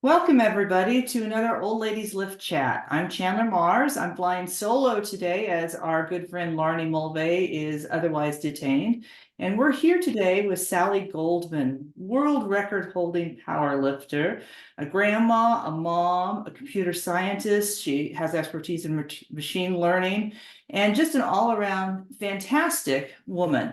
Welcome, everybody, to another Old Ladies Lift Chat. I'm Chandler Mars. I'm flying solo today as our good friend Larnie Mulvey is otherwise detained. And we're here today with Sally Goldman, world record holding power lifter, a grandma, a mom, a computer scientist. She has expertise in machine learning and just an all around fantastic woman.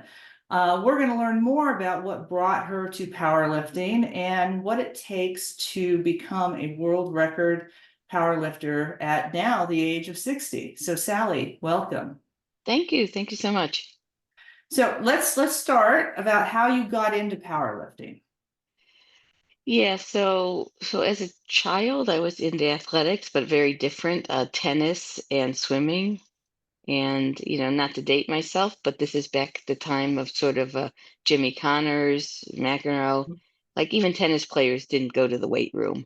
We're going to learn more about what brought her to powerlifting and what it takes to become a world record powerlifter at now the age of 60. So, Sally, welcome. Thank you. Thank you so much. So let's start about how you got into powerlifting. Yeah, so as a child, I was into athletics, but very different, tennis and swimming. And, not to date myself, but this is back at the time of sort of Jimmy Connors, McEnroe. Like even tennis players didn't go to the weight room.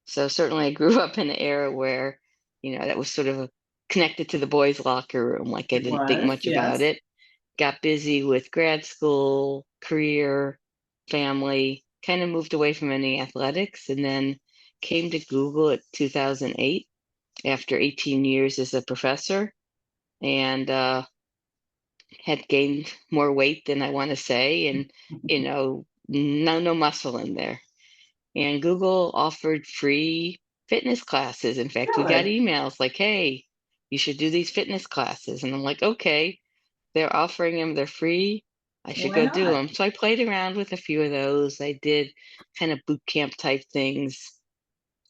So certainly I grew up in an era where, that was sort of connected to the boys' locker room. Like I It didn't think was, much about yes. it. Got busy with grad school, career, family, kind of moved away from any athletics, and then came to Google at 2008 after 18 years as a professor and had gained more weight than I want to say, and no muscle in there. And Google offered free fitness classes. In fact, we got Really? emails like, "Hey, you should do these fitness classes," and I'm like, "Okay." They're offering them, they're free. I should Why go do not? them. So I played around with a few of those. I did kind of boot camp type things.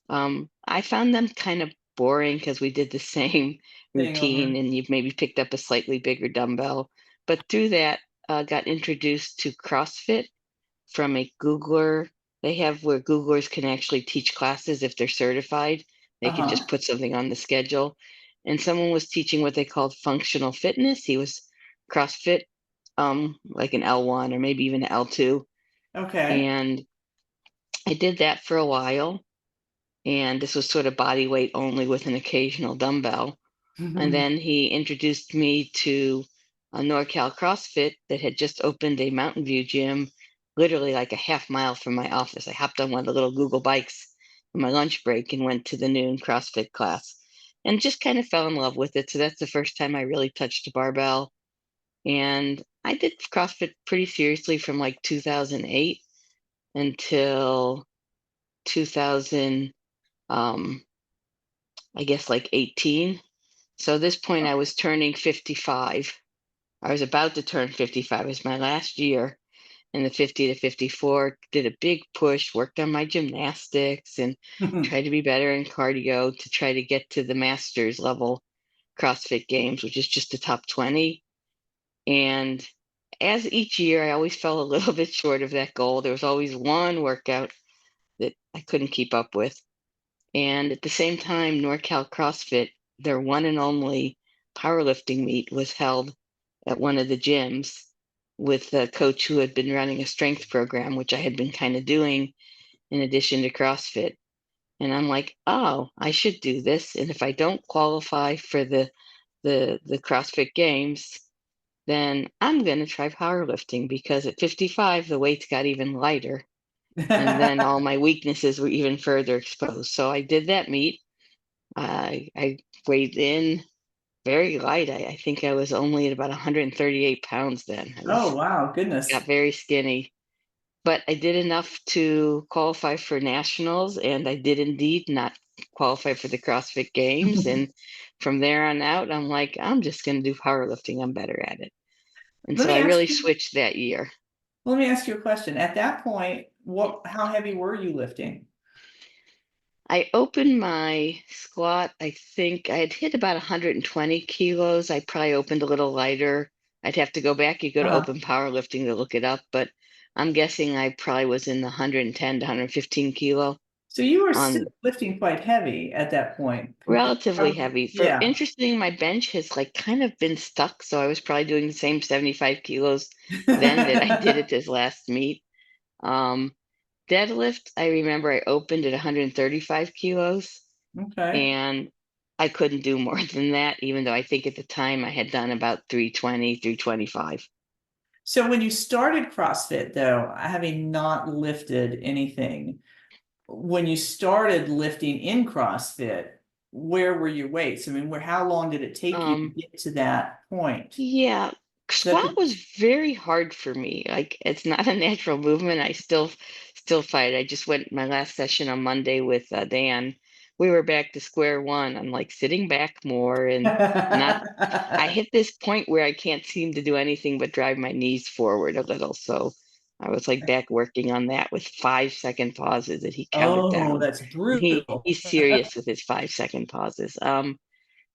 I found them kind of boring because we did the same Thing over. routine and you maybe picked up a slightly bigger dumbbell. But through that, got introduced to CrossFit from a Googler. They have where Googlers can actually teach classes if they're certified. They can just Uh-huh. put something on the schedule. And someone was teaching what they called functional fitness. He was CrossFit, like an L1 or maybe even an L2. Okay. And I did that for a while. And this was sort of body weight only with an occasional dumbbell. And then he introduced me to a NorCal CrossFit that had just opened a Mountain View gym, literally like a half mile from my office. I hopped on one of the little Google bikes on my lunch break and went to the noon CrossFit class and just kind of fell in love with it. So that's the first time I really touched a barbell. And I did CrossFit pretty seriously from like 2008 until 2000, I guess like 18. So at this point, I was turning 55. I was about to turn 55. It was my last year in the 50 to 54. Did a big push, worked on my gymnastics, and tried to be better in cardio to try to get to the masters level CrossFit Games, which is just the top 20. And as each year, I always fell a little bit short of that goal. There was always one workout that I couldn't keep up with. And at the same time, NorCal CrossFit, their one and only powerlifting meet was held at one of the gyms with a coach who had been running a strength program, which I had been kind of doing in addition to CrossFit. And I'm like, oh, I should do this. And if I don't qualify for the CrossFit Games, then I'm going to try powerlifting because at 55, the weights got even lighter. And then all my weaknesses were even further exposed. So I did that meet. I weighed in very light. I think I was only at about 138 pounds then. I Oh, was wow. got Goodness. very skinny, but I did enough to qualify for nationals, and I did indeed not qualify for the CrossFit Games. And from there on out, I'm like, I'm just going to do powerlifting. I'm better at it. And Let so me I ask really you, switched that year. let me ask you a question. At that point, how heavy were you lifting? I opened my squat. I think I had hit about 120 kilos. I probably opened a little lighter. I'd have to go back. You go to Uh-huh. open powerlifting to look it up, but I'm guessing I probably was in the 110 to 115 kilo So you were still on lifting quite heavy at that point. relatively heavy. For Yeah. interesting, my bench has like kind of been stuck, so I was probably doing the same 75 kilos then that I did at this last meet. Um, Deadlift, I remember I opened at 135 kilos. Okay. And I couldn't do more than that, even though I think at the time I had done about 320, 325. So when you started CrossFit, though, having not lifted anything, when you started lifting in CrossFit, where were your weights? I mean, how long did it take you to Um, get to that point? yeah, Is that squat was very hard for me. Like it's not a natural movement. I still fight. I just went my last session on Monday with Dan. We were back to square one. I'm like sitting back more and not. I hit this point where I can't seem to do anything but drive my knees forward a little. So I was like back working on that with 5 second pauses that he counted Oh, down. that's And brutal. he's serious with his 5 second pauses.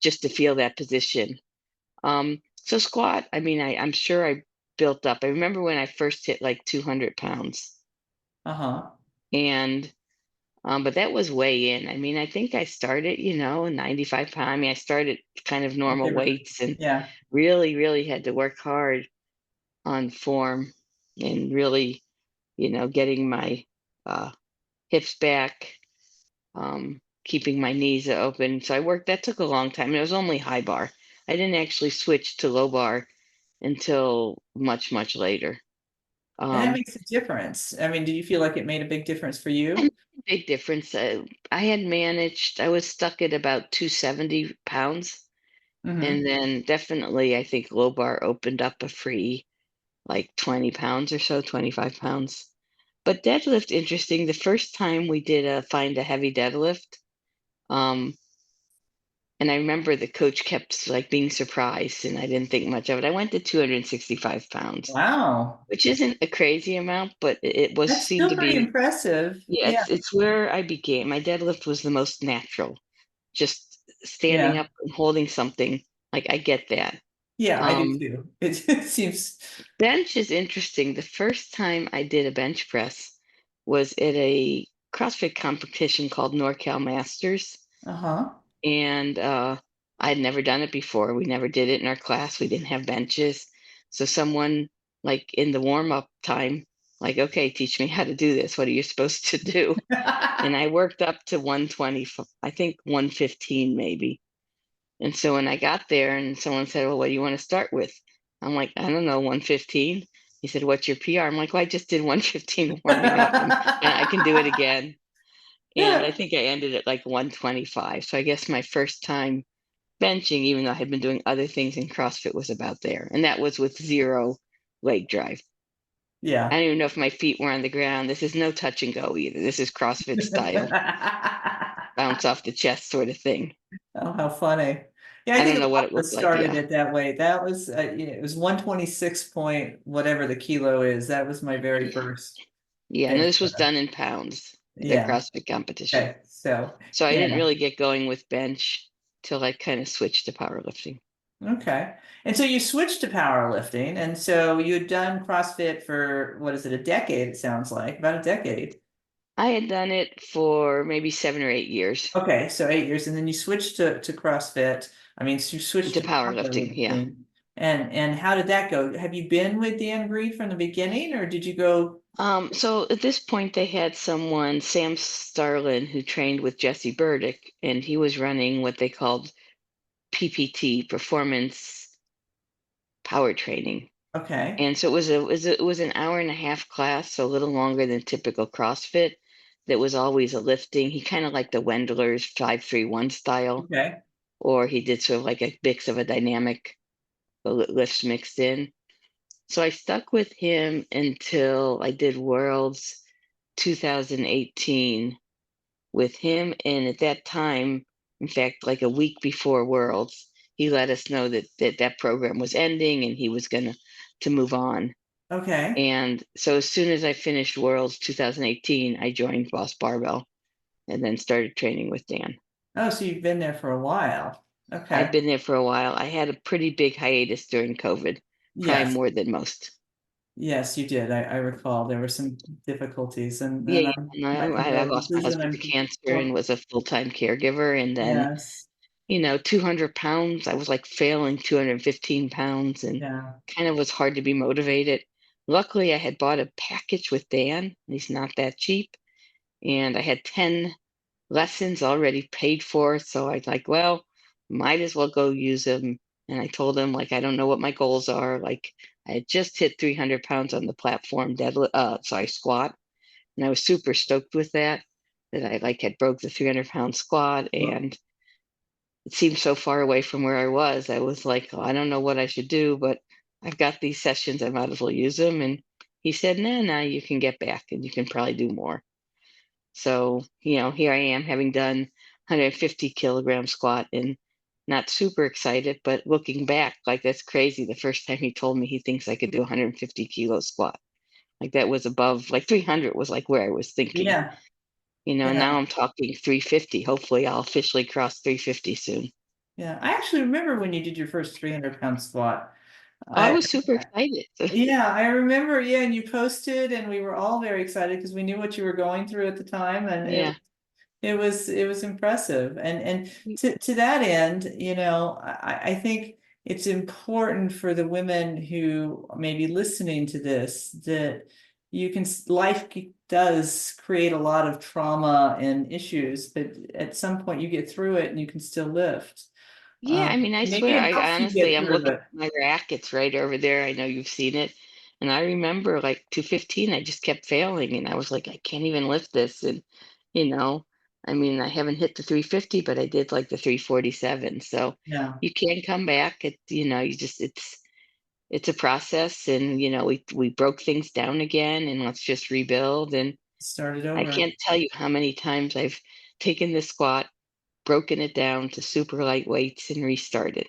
Just to feel that position. So squat, I mean, I'm sure I built up. I remember when I first hit like 200 pounds, Uh-huh. and but that was way in. I mean, I think I started, 95 pounds. I mean, I started kind of Okay, normal really. weights and Yeah. really, really had to work hard on form and really, getting my uh, hips back, keeping my knees open. So I worked. That took a long time. And it was only high bar. I didn't actually switch to low bar until much, much later. And that Um, makes a difference. I mean, do you feel like it made a big difference for you? Big difference. I was stuck at about 270 pounds. Mm-hmm. And then definitely, I think low bar opened up a free like 20 pounds or so, 25 pounds. But deadlift, interesting. The first time we did a find a heavy deadlift, um, and I remember the coach kept like being surprised, and I didn't think much of it. I went to 265 pounds, Wow. which isn't a crazy amount, but it was That's seemed still to pretty be. impressive. Yeah, Yeah. it's where I began. My deadlift was the most natural, just standing Yeah. up and holding something. Like I get that. Yeah, I do Um, too. It seems, Bench is interesting. The first time I did a bench press was at a CrossFit competition called NorCal Masters, uh-huh. and I had never done it before. We never did it in our class. We didn't have benches, so someone like in the warm up time, like, okay, teach me how to do this. What are you supposed to do? And I worked up to 120, I think 115 maybe. And so when I got there and someone said, "Well, what do you want to start with?" I'm like, "I don't know, 115." He said, "What's your PR?" I'm like, "Well, I just did 115 warming up and I can do it again." And I think I ended at like 125. So I guess my first time benching, even though I had been doing other things in CrossFit, was about there. And that was with zero leg drive. I Yeah. don't even know if my feet were on the ground. This is no touch and go either. This is CrossFit style, bounce off the chest sort of thing. Oh, how funny. Yeah, I I think don't a know lot what it of us looked like. started Yeah. it that way. That was, it was 126 point, whatever the kilo is. That was my very first Yeah, no, bench this was press. done in pounds, the Yeah. CrossFit competition. Okay. So, So I didn't yeah. really get going with bench till I kind of switched to powerlifting. Okay. And so you switched to powerlifting. And so you'd done CrossFit for, what is it, a decade, it sounds like, about a decade. I had done it for maybe 7 or 8 years Okay, so 8 years, and then you switched to CrossFit. I mean, so you switched into to powerlifting. Yeah. powerlifting. And how did that go? Have you been with Dan Green from the beginning, or did you go? So at this point, they had someone, Sam Starlin, who trained with Jesse Burdick, and he was running what they called PPT, performance power training. Okay, And so it was an hour and a half class, so a little longer than typical CrossFit. That was always a lifting. He kind of like the Wendler's 5-3-1 style, okay, or he did sort of like a mix of a dynamic lifts mixed in. So I stuck with him until I did Worlds 2018 with him. And at that time, in fact, like a week before Worlds, he let us know that program was ending and he was going to move on. okay. And so as soon as I finished Worlds 2018, I joined Boss Barbell and then started training with Dan. Oh, so you've been there for a while. I'd Okay. been there for a while. I had a pretty big hiatus during COVID, probably Yes, more than most. yes, you did. I recall there were some difficulties, Yeah, and yeah. I'm, And my I lost my condolences, and husband to I'm cancer and well, was a full-time caregiver. And then, yes, 200 pounds, I was like failing 215 pounds and yeah, kind of was hard to be motivated. Luckily, I had bought a package with Dan. He's not that cheap. And I had 10 lessons already paid for. So I was like, well, might as well go use them. And I told him, like, I don't know what my goals are. Like, I had just hit 300 pounds on the platform squat. And I was super stoked with that. that I like had broke the 300-pound squat, and it seemed so far away from where I was. I was like, "Oh, I don't know what I should do, but I've got these sessions. I might as well use them." And he said, "No, no, you can get back and you can probably do more." So, here I am having done 150 kilogram squat and not super excited, but looking back, like that's crazy. The first time he told me he thinks I could do 150 kilo squat, like that was above, like 300 was like where I was thinking, Yeah, and yeah, now I'm talking 350. Hopefully I'll officially cross 350 soon. yeah. I actually remember when you did your first 300-pound squat. Oh, I I was super excited. Yeah, I remember. Yeah, and you posted, and we were all very excited because we knew what you were going through at the time, and Yeah. it was impressive. And to that end, I think it's important for the women who may be listening to this that life does create a lot of trauma and issues, but at some point you get through it and you can still lift. Yeah, I mean, I Maybe swear, it I helps you honestly, get I'm through looking it. at my rack. It's right over there. I know you've seen it. And I remember like 215, I just kept failing. And I was like, I can't even lift this. And, you know, I mean, I haven't hit the 350, but I did like the 347. So Yeah, you can come back. It's a process. And, we broke things down again and let's just rebuild. And start it I over. can't tell you how many times I've taken this squat, broken it down to super light weights and restarted.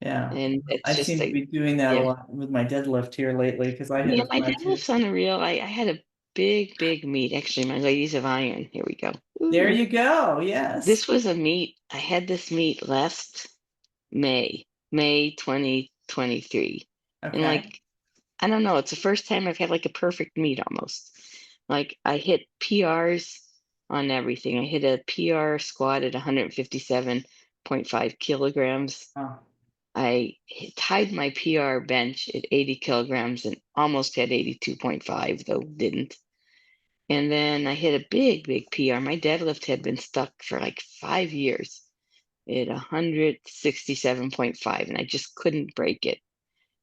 Yeah, And I it's just seem to like, be doing that a yeah. lot with my deadlift here lately because I had Yeah, to my find two. deadlift's unreal. I had a big, big meet. Actually, my ladies of iron. Here we go. There Ooh. you go. Yes. This was a meet. I had this meet last May 2023. And Okay. like, I don't know, it's the first time I've had like a perfect meet almost. Like I hit PRs on everything. I hit a PR squat at 157.5 kilograms. Oh, Tied my PR bench at 80 kilograms and almost had 82.5, though didn't. And then I hit a big, big PR. My deadlift had been stuck for like 5 years at 167.5, and I just couldn't break it.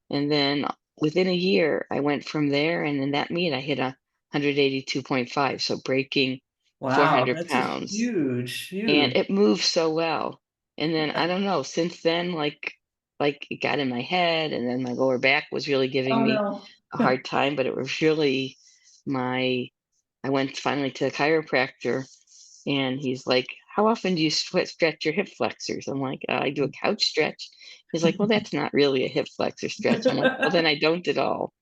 And then within a year, I went from there, and in that meet, I hit a 182.5, so breaking wow. 400 That's a pounds. huge, And huge. it moved so well. And then I Yeah. don't know, since then, like it got in my head, and then my lower back was really giving Oh me no. a hard time, but it was really my I went finally to a chiropractor, and he's like, "How often do you stretch your hip flexors?" I'm like, "I do a couch stretch." He's like, "Well, that's not really a hip flexor stretch." I'm like, "Well, then I don't at all."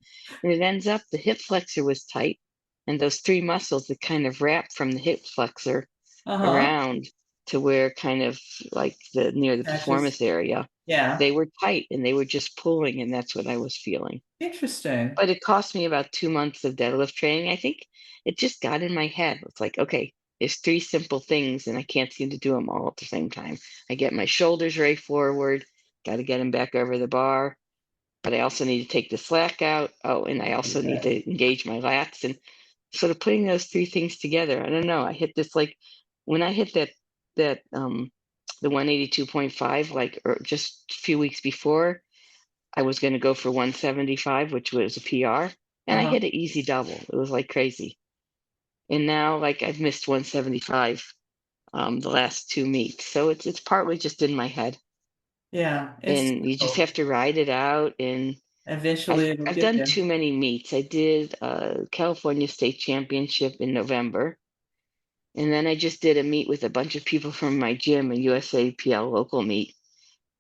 And it ends up the hip flexor was tight, and those three muscles that kind of wrap from the hip flexor Uh-huh. around to where kind of like the near the Patches. performance area, Yeah. they were tight and they were just pulling, and that's what I was feeling. Interesting. But it cost me about 2 months of deadlift training. I think it just got in my head. It's like, okay, there's three simple things, and I can't seem to do them all at the same time. I get my shoulders right forward, got to get them back over the bar, but I also need to take the slack out. Oh, and I also need Okay. to engage my lats. And sort of putting those three things together, I don't know. I hit this like when I hit that the 182.5, like or just a few weeks before, I was going to go for 175, which was a PR, and I Uh-huh. hit an easy double. It was like crazy. And now like I've missed 175 the last two meets. So it's partly just in my head. Yeah. It's And you just simple. have to ride it out. And Eventually I've it'll I've get done there. too many meets. I did a California State Championship in November. And then I just did a meet with a bunch of people from my gym, a USAPL local meet.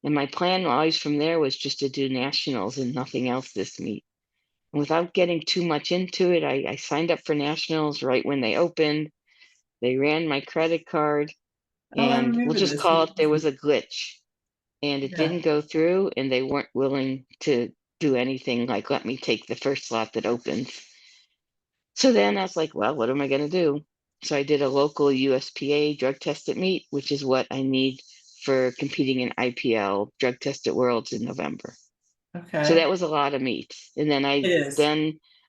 And my plan always from there was just to do nationals and nothing else this meet. And without getting too much into it, I signed up for nationals right when they opened. They ran my credit card, Oh, I and we'll remember just this. call it there was a glitch. And it Yeah. didn't go through, and they weren't willing to do anything like let me take the first slot that opens. So then I was like, well, what am I going to do? So I did a local USPA drug test at meet, which is what I need for competing in IPL drug test at Worlds in November. So Okay. that was a lot of meat. And then It is.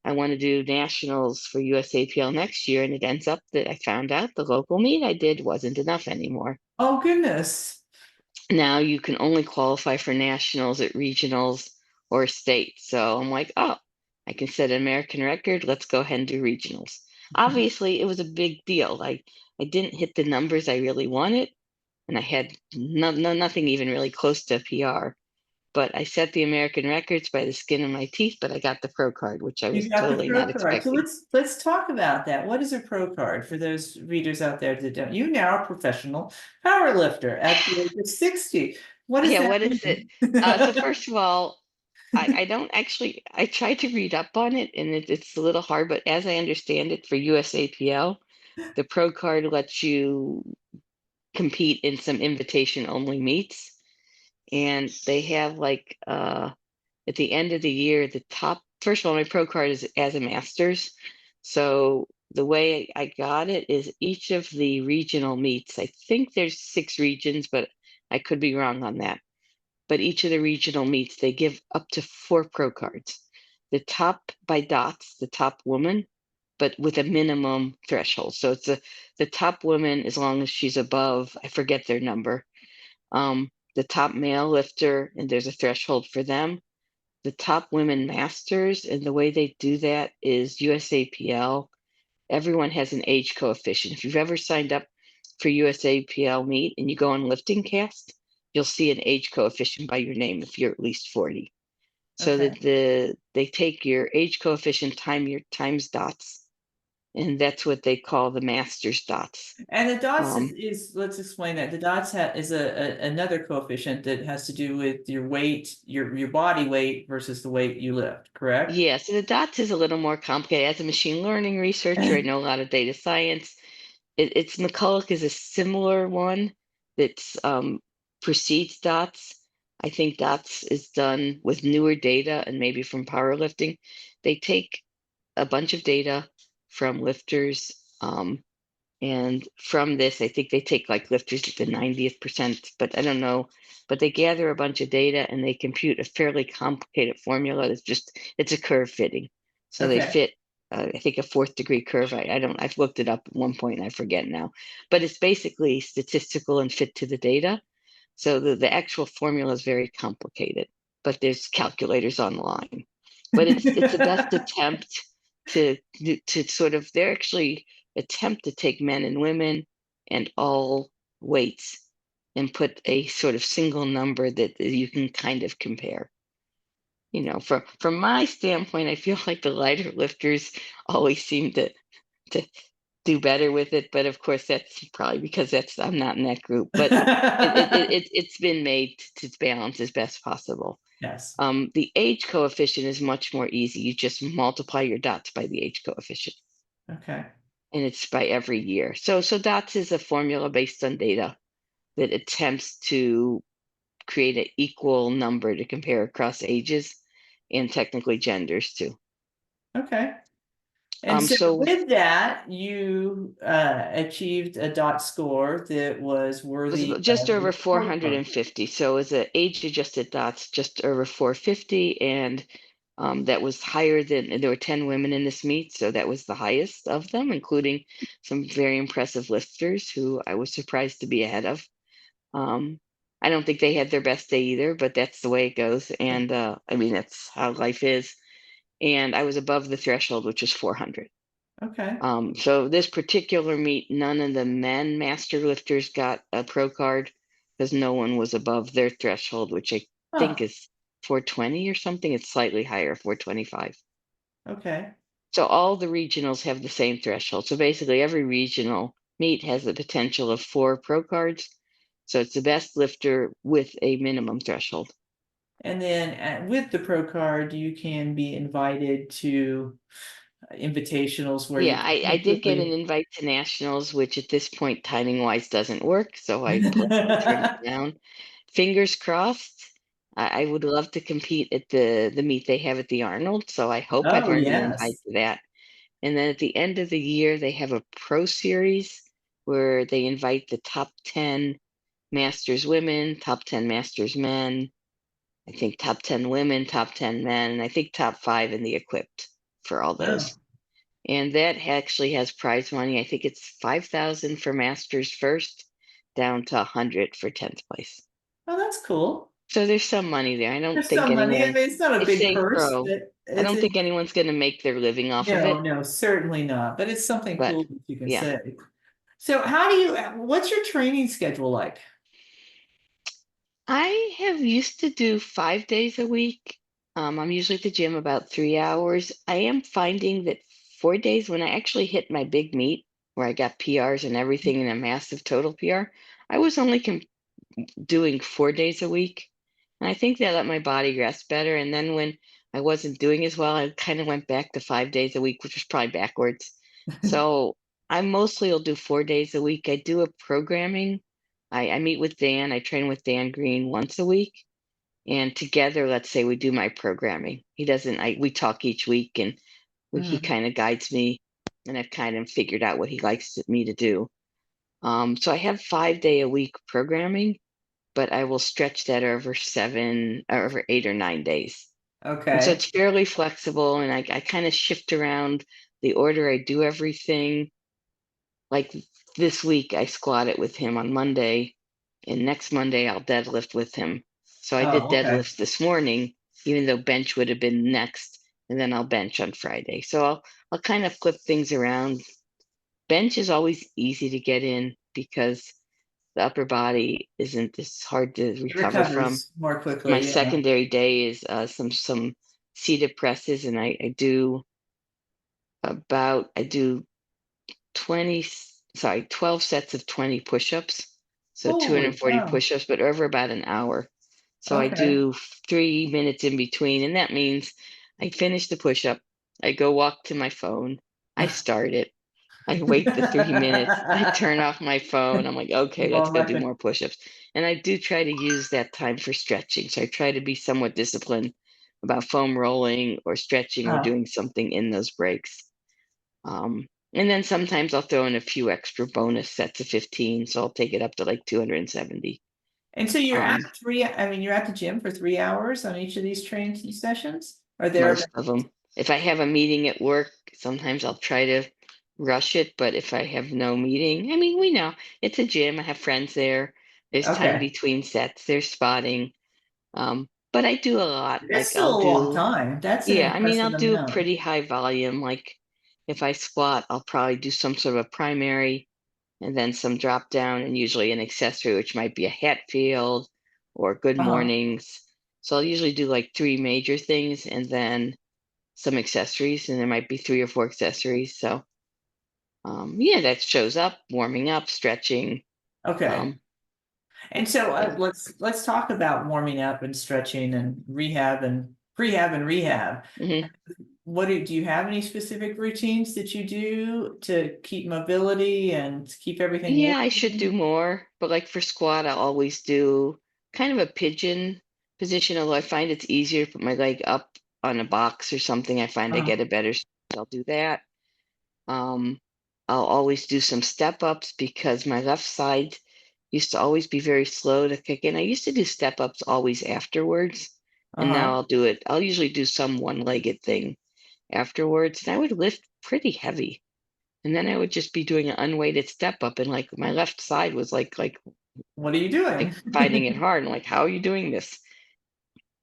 I want to do nationals for USAPL next year, and it ends up that I found out the local meet I did wasn't enough anymore. Oh, goodness. Now you can only qualify for nationals at regionals or state. So I'm like, oh, I can set an American record. Let's go ahead and do regionals. obviously, it was a big deal. I didn't hit the numbers I really wanted, and I had nothing even really close to PR. But I set the American records by the skin of my teeth, but I got the pro card, which I You was got the totally pro not card. So expecting. let's talk about that. What is a pro card for those readers out there that don't? You now are a professional power lifter at the age of 60. What does Yeah, that what is it? mean? So first of all, I don't actually, I tried to read up on it and it's a little hard, but as I understand it for USAPL, the pro card lets you compete in some invitation only meets. And they have at the end of the year, the top, first of all, my pro card is as a master's. So the way I got it is each of the regional meets, I think there's 6 regions, but I could be wrong on that. But each of the regional meets, they give up to 4 pro cards. The top by dots, the top woman, but with a minimum threshold. So it's the top woman, as long as she's above, I forget their number, the top male lifter, and there's a threshold for them. The top women masters, and the way they do that is USAPL. Everyone has an age coefficient. If you've ever signed up for USAPL meet and you go on lifting cast, you'll see an age coefficient by your name if you're at least 40. So Okay. that they take your age coefficient times dots, and that's what they call the master's dots. And the dots Um, let's explain that. The dots is another coefficient that has to do with your weight, your body weight versus the weight you lift, correct? yeah, so the dots is a little more complicated. As a machine learning researcher, I know a lot of data science. It's McCulloch is a similar one that's precedes dots. I think dots is done with newer data and maybe from powerlifting. They take a bunch of data from lifters, and from this, I think they take like lifters at the 90th percent, but I don't know. But they gather a bunch of data and they compute a fairly complicated formula that's just, it's a curve fitting. So they Okay. fit, I think, a fourth degree curve. I don't, I've looked it up at one point and I forget now. But it's basically statistical and fit to the data. So the actual formula is very complicated, but there's calculators online. But it's the best attempt to sort of, they're actually attempt to take men and women and all weights and put a sort of single number that you can kind of compare. From my standpoint, I feel like the lighter lifters always seem to do better with it, but of course that's probably because that's I'm not in that group. But it's been made to balance as best possible. Yes. The age coefficient is much more easy. You just multiply your dots by the age coefficient, Okay. and it's by every year. So dots is a formula based on data that attempts to create an equal number to compare across ages and technically genders too. Okay. And Um, so so with that, you achieved a dot score that was was worthy just of over the scorecard. 450. So as an age adjusted dots, just over 450. And that was higher than, and there were 10 women in this meet. So that was the highest of them, including some very impressive lifters who I was surprised to be ahead of. Um, I don't think they had their best day either, but that's the way it goes. And I mean, that's how life is. And I was above the threshold, which was 400. Okay. So this particular meet, none of the men master lifters got a pro card because no one was above their threshold, which I think Oh, is 420 or something. It's slightly higher, 425. okay. So all the regionals have the same threshold. So basically, every regional meet has the potential of 4 pro cards. So it's the best lifter with a minimum threshold. And then with the pro card, you can be invited to invitationals where you Yeah, I did get an potentially. invite to nationals, which at this point, timing wise, doesn't work. So I politely turned it down. Fingers crossed. I would love to compete at the meet they have at the Arnold. So I hope I've Oh, earned an invite yes. to that. And then at the end of the year, they have a pro series where they invite the top 10 masters women, top 10 masters men, I think top 10 women, top 10 men, and I think top 5 in the equipped for all Oh, those. And that actually has prize money. I think it's 5,000 for masters first, down to 100 for 10th place. oh, that's cool. So there's some money there. There's some money. I mean, it's not a I big say purse, pro. but I it's don't it. think anyone's going to make their living off of No, it, no, certainly not. But it's something but cool that you can yeah. say. So, what's your training schedule like? I have used to do 5 days a week. I'm usually at the gym about 3 hours. I am finding that 4 days, when I actually hit my big meet, where I got PRs and everything and a massive total PR, I was only doing 4 days a week. And I think that let my body rest better. And then when I wasn't doing as well, I kind of went back to 5 days a week, which was probably backwards. So I mostly will do 4 days a week. I do a programming. I meet with Dan. I train with Dan Green once a week. And together, let's say we do my programming. He doesn't, we talk each week and he Mhm. kind of guides me. And I've kind of figured out what he likes me to do. So I have 5 day a week programming, but I will stretch that over 7 or over 8 or 9 days. And so Okay. it's fairly flexible, and I kind of shift around the order I do everything. Like this week, I squatted with him on Monday, and next Monday, I'll deadlift with him. So I did Oh, okay. deadlifts this morning, even though bench would have been next, and then I'll bench on Friday. So I'll kind of flip things around. Bench is always easy to get in because the upper body isn't as hard to It recover from. recovers more My quickly. Yeah. secondary day is some seated presses, and I do 12 sets of 20 push-ups, so Holy 240 cow. push-ups, but over about an hour. So I Okay. do 3 minutes in between, and that means I finish the push-up, I go walk to my phone, I start it, I wait the 3 minutes. I turn off my phone. I'm like, okay, Keep let's on go do mucking. more push-ups. And I do try to use that time for stretching. So I try to be somewhat disciplined about foam rolling or stretching or Uh, doing something in those breaks. And then sometimes I'll throw in a few extra bonus sets of 15. So I'll take it up to like 270. and so Um, you're at the gym for 3 hours on each of these training sessions? Are there? Most of them. If I have a meeting at work, sometimes I'll try to rush it, but if I have no meeting, I mean, we know it's a gym. I have friends there. There's time Okay. between sets. There's spotting. But I do a lot. That's still a long time. That's an Yeah, I mean, impressive I'll do amount. pretty high volume. Like if I squat, I'll probably do some sort of a primary and then some drop down and usually an accessory, which might be a Hatfield or good Uh-huh. mornings. So I'll usually do like three major things and then some accessories, and there might be three or four accessories. So, yeah, that shows up, warming up, stretching. Okay. Um, And so yeah. let's talk about warming up and stretching and rehab and rehab. Hmm. Do you have any specific routines that you do to keep mobility and to keep everything Yeah, I should do working? more, but like for squat, I'll always do kind of a pigeon position, although I find it's easier to put my leg up on a box or something. I find I Uh, get a better, I'll do that. Um, I'll always do some step ups because my left side used to always be very slow to kick in. I used to do step ups always afterwards, and now uh-huh. I'll do it. I'll usually do some one-legged thing afterwards, and I would lift pretty heavy. And then I would just be doing an unweighted step up, and like my left side was What are you doing? like fighting it hard. And like, how are you doing this?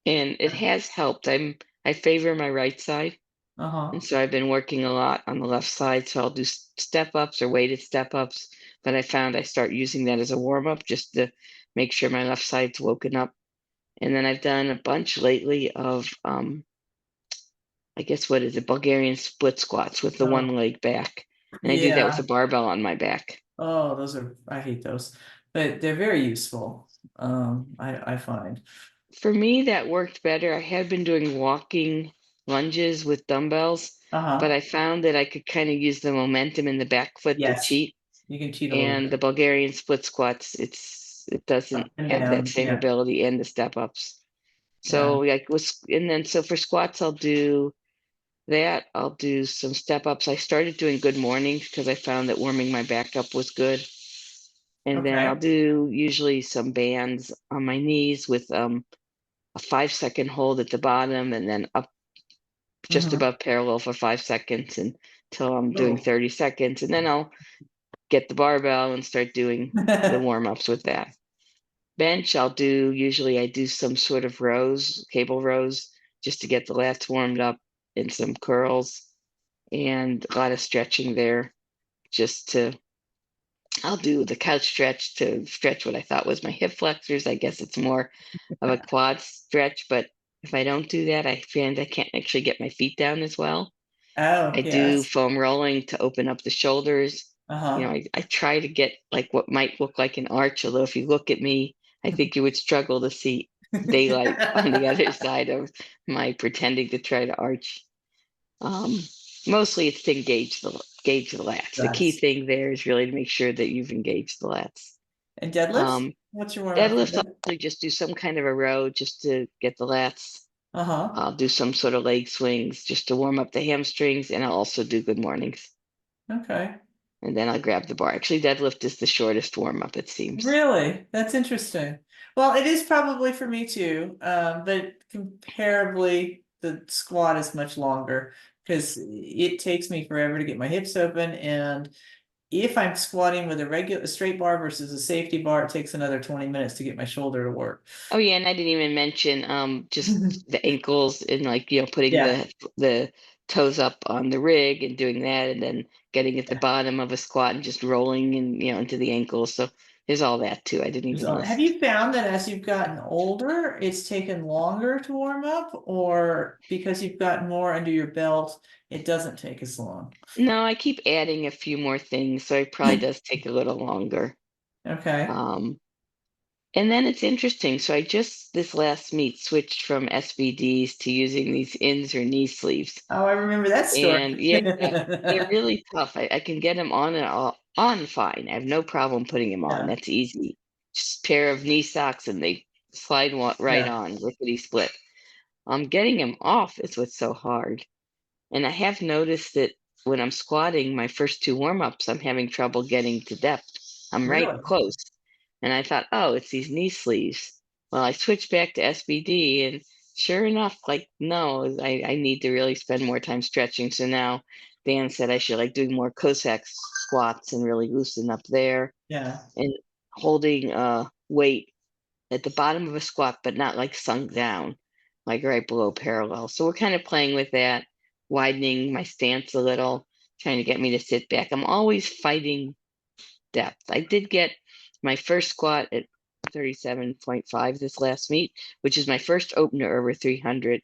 And it has helped. I favor my right side. And Uh-huh. so I've been working a lot on the left side. So I'll do step ups or weighted step ups. But I found I start using that as a warm up just to make sure my left side's woken up. And then I've done a bunch lately of, I guess, what is it, Bulgarian split squats with the Oh, one leg back. And I do that with yeah. a barbell on my back. Oh, I hate those, but they're very useful. I find. For me, that worked better. I had been doing walking lunges with dumbbells, but Uh-huh. I found that I could kind of use the momentum in the back foot to Yes. cheat. You can cheat a little And the bit. Bulgarian split squats, it doesn't Up and have that down. same Yeah. ability and the step ups. Yeah. So and then so for squats, I'll do that. I'll do some step ups. I started doing good mornings because I found that warming my back up was good. And then I'll Okay. do usually some bands on my knees with a 5 second hold at the bottom and then up just Mm-hmm. above parallel for 5 seconds until I'm doing Oh. 30 seconds. And then I'll get the barbell and start doing the warm ups with that. Bench, usually I do some sort of rows, cable rows, just to get the lats warmed up, and some curls and a lot of stretching there just to I'll do the couch stretch to stretch what I thought was my hip flexors. I guess it's more of a quad stretch, but if I don't do that, I find I can't actually get my feet down as well. Oh, I do yes. foam rolling to open up the shoulders. Uh-huh. I try to get like what might look like an arch, although if you look at me, I think you would struggle to see daylight on the other side of my pretending to try to arch. Um, Mostly it's to engage the lats. The key Yes. thing there is really to make sure that you've engaged the lats. And deadlifts? Um, What's your warm up for Deadlifts, I'll that? usually just do some kind of a row just to get the lats. Uh-huh. I'll do some sort of leg swings just to warm up the hamstrings, and I'll also do good mornings. Okay. And then I'll grab the bar. Actually, deadlift is the shortest warm up, it seems. Really? That's interesting. Well, it is probably for me too, but comparably, the squat is much longer because it takes me forever to get my hips open. And if I'm squatting with a straight bar versus a safety bar, it takes another 20 minutes to get my shoulder to work. Oh yeah, and I didn't even mention just the ankles and like putting Yeah, the toes up on the rig and doing that, and then getting at the yeah. bottom of a squat and just rolling and into the ankles. So there's all that too. I didn't even Have list. you found that as you've gotten older, it's taken longer to warm up, or because you've gotten more under your belt, it doesn't take as long? No, I keep adding a few more things, so it probably does take a little longer. Okay. Um, and then it's interesting. So I just this last meet switched from SBDs to using these ins or knee sleeves. Oh, I remember that And story. yeah, they're really tough. I can get them on and on fine. I have no problem putting them on. Yeah, That's easy. Just pair of knee socks and they slide right yeah. on, lickety split. Getting them off is what's so hard. And I have noticed that when I'm squatting, my first two warm-ups, I'm having trouble getting to depth. I'm right Really? close. And I thought, oh, it's these knee sleeves. Well, I switched back to SBD and sure enough, like, no, I need to really spend more time stretching. So now Dan said I should like doing more Cossack squats and really loosen up there Yeah. and holding weight at the bottom of a squat, but not like sunk down, like right below parallel. So we're kind of playing with that, widening my stance a little, trying to get me to sit back. I'm always fighting depth. I did get my first squat at 37.5 this last meet, which is my first opener over 300.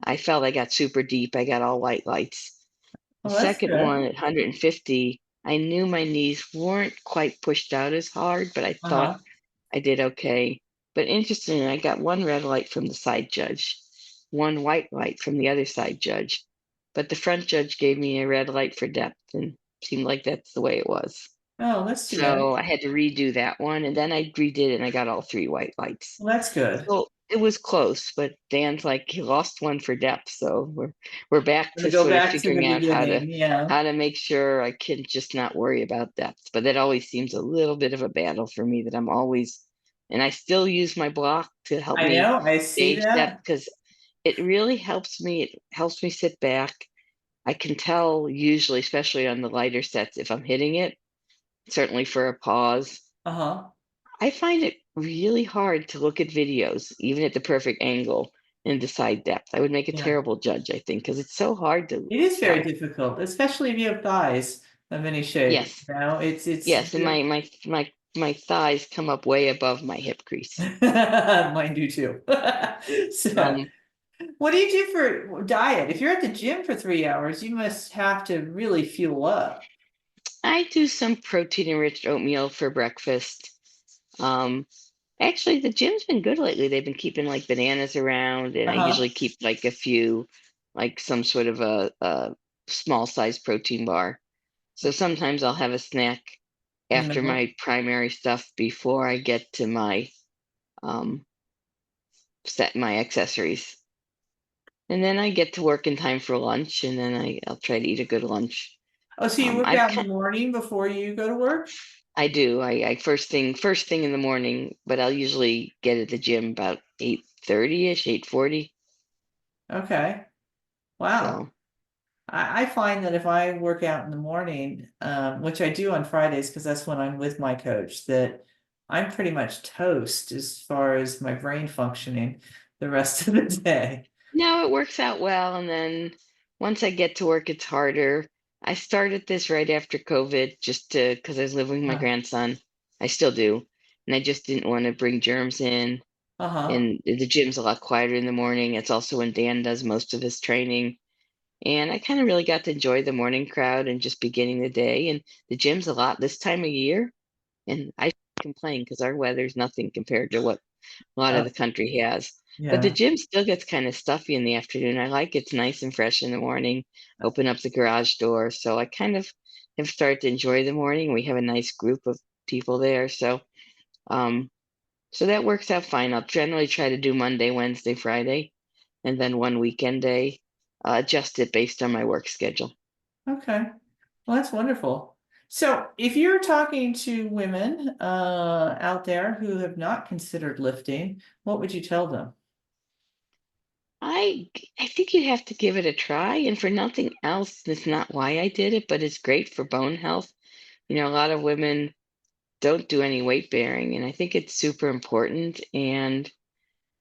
I felt I got super deep. I got all white lights. The Well, that's second good. one at 150, I knew my knees weren't quite pushed out as hard, but I thought Uh-huh. I did okay. But interestingly, I got one red light from the side judge, one white light from the other side judge. But the front judge gave me a red light for depth and seemed like that's the way it was. Oh, that's too bad. So I had to redo that one, and then I redid it and I got all three white lights. Well, that's good. So it was close, but Dan's like he lost one for depth, so we're back Gonna to go sort of back to the figuring out beginning. Yeah. how to make sure I can just not worry about depth. But that always seems a little bit of a battle for me that I'm always, and I still use my block to help I me know. I see gauge depth that. because it really helps me. It helps me sit back. I can tell usually, especially on the lighter sets, if I'm hitting it, certainly for a pause. Uh-huh. I find it really hard to look at videos, even at the perfect angle, and decide depth. I would make a Yeah. terrible judge, I think, because it's so hard to It is very tell. difficult, especially if you have thighs of any shape. Yes, You know, it's yes, and my thighs come up way above my hip crease. mine do too. So, Um, what do you do for diet? If you're at the gym for 3 hours, you must have to really fuel up. I do some protein-enriched oatmeal for breakfast. Um, Actually, the gym's been good lately. They've been keeping like bananas around, and I Uh-huh. usually keep like a few, like some sort of a small size protein bar. So sometimes I'll have a snack In the after middle. my primary stuff before I get to um my accessories. And then I get to work in time for lunch, and then I'll try to eat a good lunch. Oh, so you work I've out in the morning before you go to work? I do. I first thing in the morning, but I'll usually get at the gym about 8:30ish, 8:40. Okay. Wow. So I find that if I work out in the morning, which I do on Fridays because that's when I'm with my coach, that I'm pretty much toast as far as my brain functioning the rest of the day. No, it works out well, and then once I get to work, it's harder. I started this right after COVID just to because I was living with my grandson. I still do, and I just didn't want to bring germs in. Uh-huh. And the gym's a lot quieter in the morning. It's also when Dan does most of his training. And I kind of really got to enjoy the morning crowd and just beginning the day. And the gym's a lot this time of year. And I complain because our weather's nothing compared to what a lot of Oh, the country has. But the yeah. gym still gets kind of stuffy in the afternoon. I like it's nice and fresh in the morning, open up the garage door. So I kind of have started to enjoy the morning. We have a nice group of people there. Um, so that works out fine. I'll generally try to do Monday, Wednesday, Friday, and then one weekend day, adjust it based on my work schedule. Okay. Well, that's wonderful. So if you're talking to women out there who have not considered lifting, what would you tell them? I think you have to give it a try, and for nothing else, that's not why I did it, but it's great for bone health. A lot of women don't do any weight bearing, and I think it's super important. And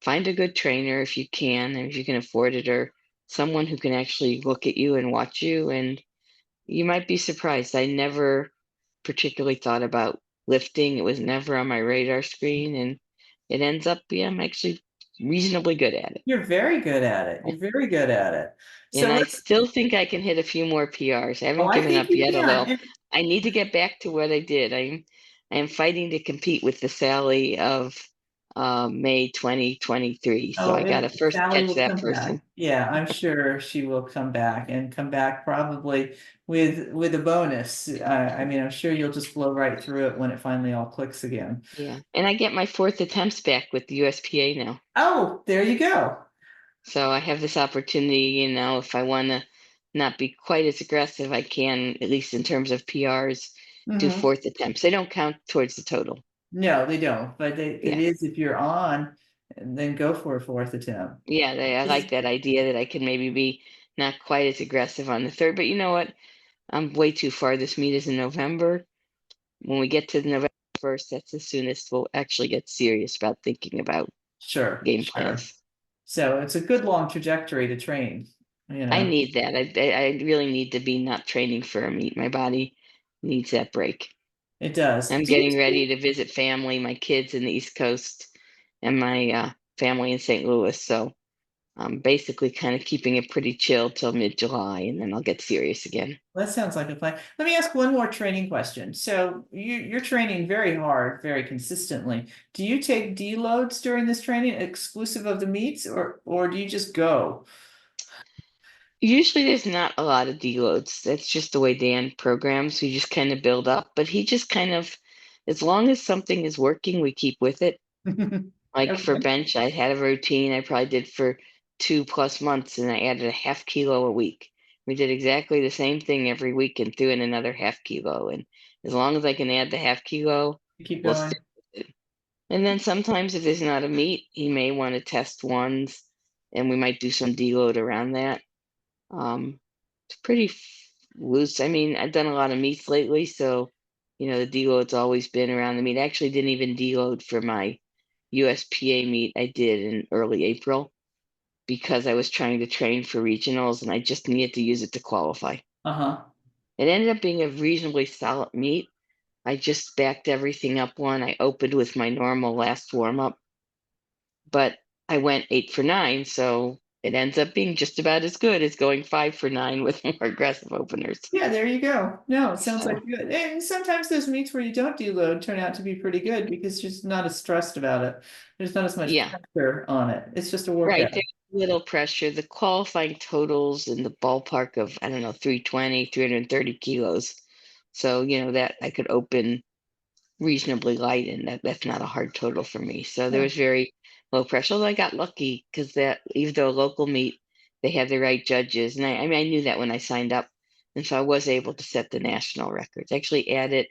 find a good trainer if you can, and if you can afford it, or someone who can actually look at you and watch you. And you might be surprised. I never particularly thought about lifting. It was never on my radar screen, and it ends up, yeah, I'm actually reasonably good at it. You're very good at it. You're very good at it. And So I let's, still think I can hit a few more PRs. I oh, haven't I given think up you yet, can. although And I need to get back to what I did. I am fighting to compete with the Sally of May 2023. So oh, I got to first Sally catch will that come back. person. Yeah, I'm sure she will come back and come back probably with a bonus. I mean, I'm sure you'll just blow right through it when it finally all clicks again. Yeah. And I get my fourth attempts back with the USPA now. Oh, there you go. So I have this opportunity, if I want to not be quite as aggressive, I can, at least in terms of PRs, do Hmm. fourth attempts. They don't count towards the total. No, they don't, but it Yeah. is if you're on, then go for a fourth attempt. Yeah, I like that idea that I can maybe be not quite as aggressive on the third. But you know what? I'm way too far. This meet is in November. When we get to November 1st, that's the soonest we'll actually get serious about thinking about Sure, game sure. plans. So it's a good long trajectory to train, you I know. need that. I really need to be not training for a meet. My body needs that break. It does. I'm Do you getting ready take, to visit family, my kids in the East Coast, and my family in St. Louis. So I'm basically kind of keeping it pretty chill till mid-July, and then I'll get serious again. that sounds like a plan. Let me ask one more training question. So you're training very hard, very consistently. Do you take deloads during this training exclusive of the meets or do you just go? Usually there's not a lot of deloads. That's just the way Dan programs. We just kind of build up, but he just kind of, as long as something is working, we keep with it. Like for Okay. bench, I had a routine I probably did for 2+ months, and I added a half kilo a week. We did exactly the same thing every week and threw in another half kilo. And as long as I can add the half kilo, You keep we'll going. stick with it. And then sometimes if there's not a meet, he may want to test ones, and we might do some deload around that. It's pretty loose. I mean, I've done a lot of meets lately, so the deload's always been around the meet. I actually didn't even deload for my USPA meet I did in early April because I was trying to train for regionals and I just needed to use it to qualify. Uh-huh. It ended up being a reasonably solid meet. I just backed everything up one. I opened with my normal last warm up, but I went 8 for 9, so it ends up being just about as good as going 5 for 9 with more aggressive openers. Yeah, there you go. No, it sounds So like good. And sometimes those meets where you don't deload turn out to be pretty good because you're just not as stressed about it. There's not as much yeah, pressure on it. It's just a right. workout. There's little pressure. The qualifying totals in the ballpark of, I don't know, 320, 330 kilos. So, that I could open reasonably light, and that's not a hard total for me. So there Yeah. was very low pressure. Although I got lucky because that, even though a local meet, they have the right judges. And I mean, I knew that when I signed up. And so I was able to set the national records. Actually added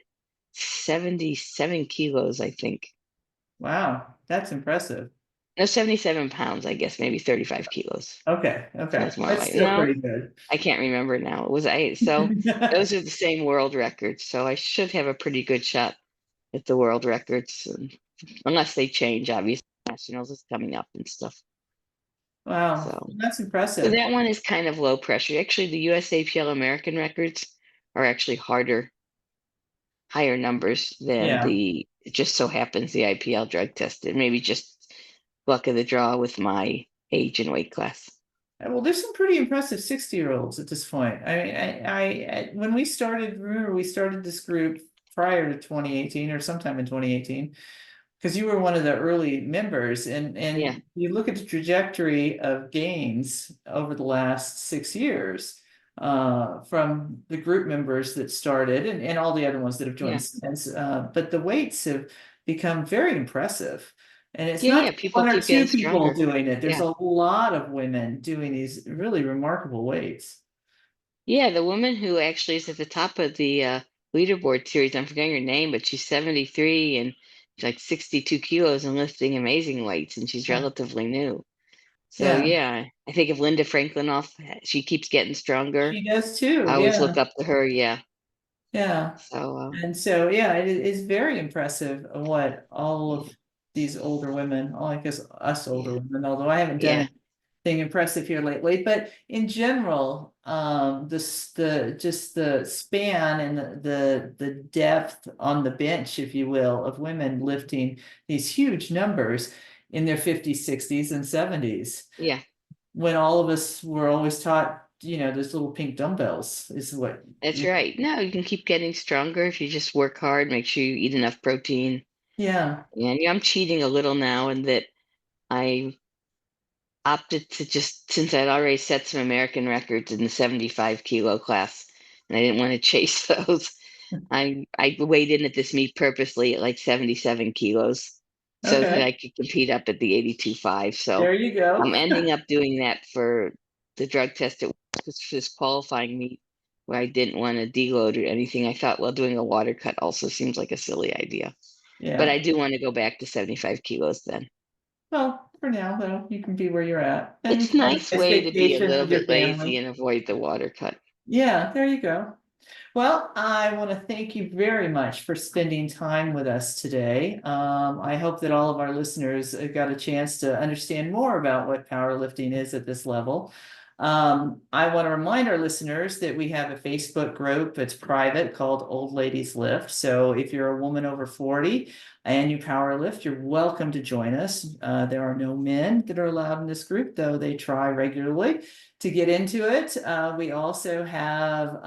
77 kilos, I think. Wow, that's impressive. No, 77 pounds, I guess, maybe 35 kilos. Okay, So okay. it's more That's like, still no, pretty good. I can't remember now. It was I. So those are the same world records. So I should have a pretty good shot at the world records, unless they change. Obviously, nationals is coming up and stuff. Wow, So, that's so impressive. that one is kind of low pressure. Actually, the USAPL American records are actually harder, higher numbers than Yeah. it just so happens the IPL drug tested. Maybe just luck of the draw with my age and weight class. Well, there's some pretty impressive 60-year-olds at this point. I mean, when we started, remember we started this group prior to 2018 or sometime in 2018, because you were one of the early members, and Yeah, you look at the trajectory of gains over the last 6 years, from the group members that started and all the other ones that have joined yeah, since. But the weights have become very impressive. And it's yeah, not yeah. just People one or keep getting two people stronger. doing it. There's Yeah, a lot of women doing these really remarkable weights. yeah. The woman who actually is at the top of the leaderboard series, I'm forgetting her name, but she's 73 and she's like 62 kilos and lifting amazing weights, and she's Yeah. relatively new. So Yeah, yeah, I think of Linda Franklinoff. She keeps getting stronger. she does too. I always Yeah. look up to her. Yeah. Yeah. So And so, yeah, it is very impressive what all of these older women, all I guess us older yeah, women, although I haven't done yeah, anything impressive here lately, but in general, the just the span and the depth on the bench, if you will, of women lifting these huge numbers in their 50s, 60s, and 70s, yeah. when all of us were always taught, those little pink dumbbells is what. That's right. No, you can keep getting stronger if you just work hard. Make sure you eat enough protein. Yeah. And yeah, I'm cheating a little now in that I opted to just, since I'd already set some American records in the 75 kilo class, and I didn't want to chase those. I weighed in at this meet purposely at like 77 kilos so that Okay. I could compete up at the 82.5. So There you go. I'm ending up doing that for the drug test at this qualifying meet where I didn't want to deload or anything. I thought, well, doing a water cut also seems like a silly idea. But Yeah. I do want to go back to 75 kilos then. Well, for now, though, you can be where you're at It's and a have a nice nice way to be a vacation little with your bit lazy family. and avoid the water cut. Yeah, there you go. Well, I want to thank you very much for spending time with us today. I hope that all of our listeners got a chance to understand more about what powerlifting is at this level. I want to remind our listeners that we have a Facebook group that's private called Old Ladies Lift. So if you're a woman over 40 and you powerlift, you're welcome to join us. There are no men that are allowed in this group, though they try regularly to get into it. We also have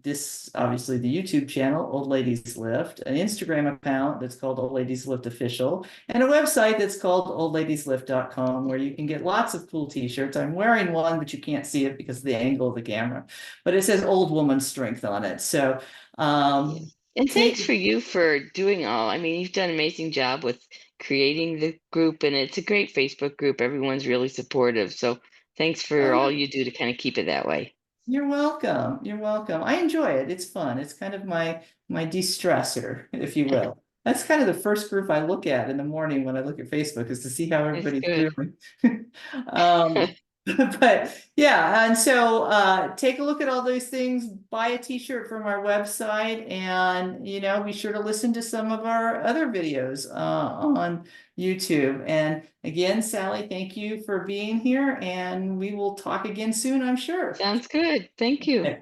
this, obviously, the YouTube channel, Old Ladies Lift, an Instagram account that's called Old Ladies Lift Official, and a website that's called oldladieslift.com, where you can get lots of cool t-shirts. I'm wearing one, but you can't see it because of the angle of the camera, but it says Old Woman Strength on it. So Yeah. um, And thanks take, for you for doing all. I mean, you've done an amazing job with creating the group, and it's a great Facebook group. Everyone's really supportive. So thanks for all you do to kind of keep it that way. you're welcome. You're welcome. I enjoy it. It's fun. It's kind of my de-stressor, if you will. That's kind of the first group I look at in the morning when I look at Facebook, is to see how It's everybody's good. doing. But yeah, and so take a look at all those things, buy a t-shirt from our website, and be sure to listen to some of our other videos on YouTube. And again, Sally, thank you for being here, and we will talk again soon, I'm sure. Sounds good. Thank you.